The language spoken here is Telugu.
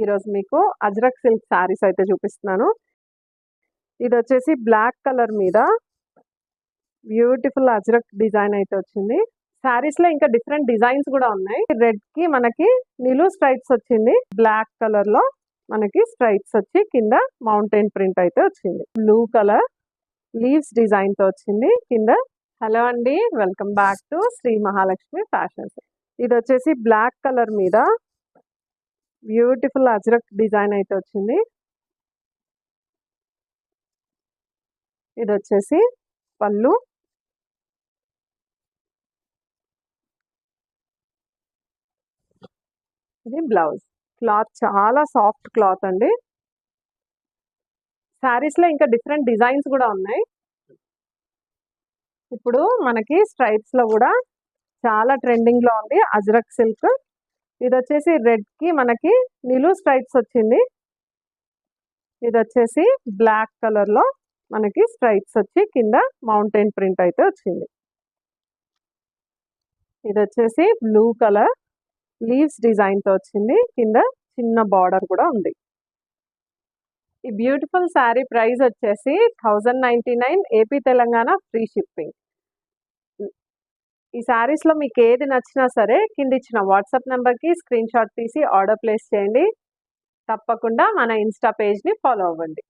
ఈరోజు మీకు అజ్రక్ సిల్క్ శారీస్ అయితే చూపిస్తున్నాను. ఇదొచ్చేసి బ్లాక్ కలర్ మీద బ్యూటిఫుల్ అజ్రక్ డిజైన్ అయితే వచ్చింది. శారీస్ లో ఇంకా డిఫరెంట్ డిజైన్స్ కూడా ఉన్నాయి. రెడ్ కి మనకి నిలువు స్ట్రైప్స్ వచ్చింది. బ్లాక్ కలర్ లో మనకి స్ట్రైప్స్ వచ్చి కింద మౌంటైన్ ప్రింట్ అయితే వచ్చింది. బ్లూ కలర్ లీవ్స్ డిజైన్ తో వచ్చింది కింద. హలో అండి, welcome back to Shri Mahalakshmi fashions. ఇది వచ్చేసి బ్లాక్ కలర్ మీద బ్యూటిఫుల్ అజ్రక్ డిజైన్ అయితే వచ్చింది. ఇది వచ్చేసి పళ్ళు, ఇది బ్లౌజ్. క్లాత్ చాలా సాఫ్ట్ క్లాత్ అండి. శారీస్ లో ఇంకా డిఫరెంట్ డిజైన్స్ కూడా ఉన్నాయి. ఇప్పుడు మనకి స్ట్రైప్స్ లో కూడా చాలా ట్రెండింగ్ లో ఉంది అజ్రక్ సిల్క్. ఇది వచ్చేసి రెడ్ కి మనకి నిలువు స్ట్రైప్స్ వచ్చింది. ఇది వచ్చేసి బ్లాక్ కలర్ లో మనకి స్ట్రైప్స్ వచ్చి కింద మౌంటైన్ ప్రింట్ అయితే వచ్చింది. ఇది వచ్చేసి బ్లూ కలర్ లీవ్స్ డిజైన్ తో వచ్చింది. కింద చిన్న బార్డర్ కూడా ఉంది. ఈ బ్యూటిఫుల్ శారీ ప్రైస్ వచ్చేసి 1099 ఏపీ తెలంగాణ ఫ్రీ షిప్పింగ్. ఈ శారీస్ లో మీకు ఏది నచ్చినా సరే కింద ఇచ్చిన వాట్సాప్ నెంబర్ కి స్క్రీన్ షాట్ తీసి ఆర్డర్ ప్లేస్ చేయండి. తప్పకుండా మన ఇన్స్టా పేజ్ ని ఫాలో అవ్వండి.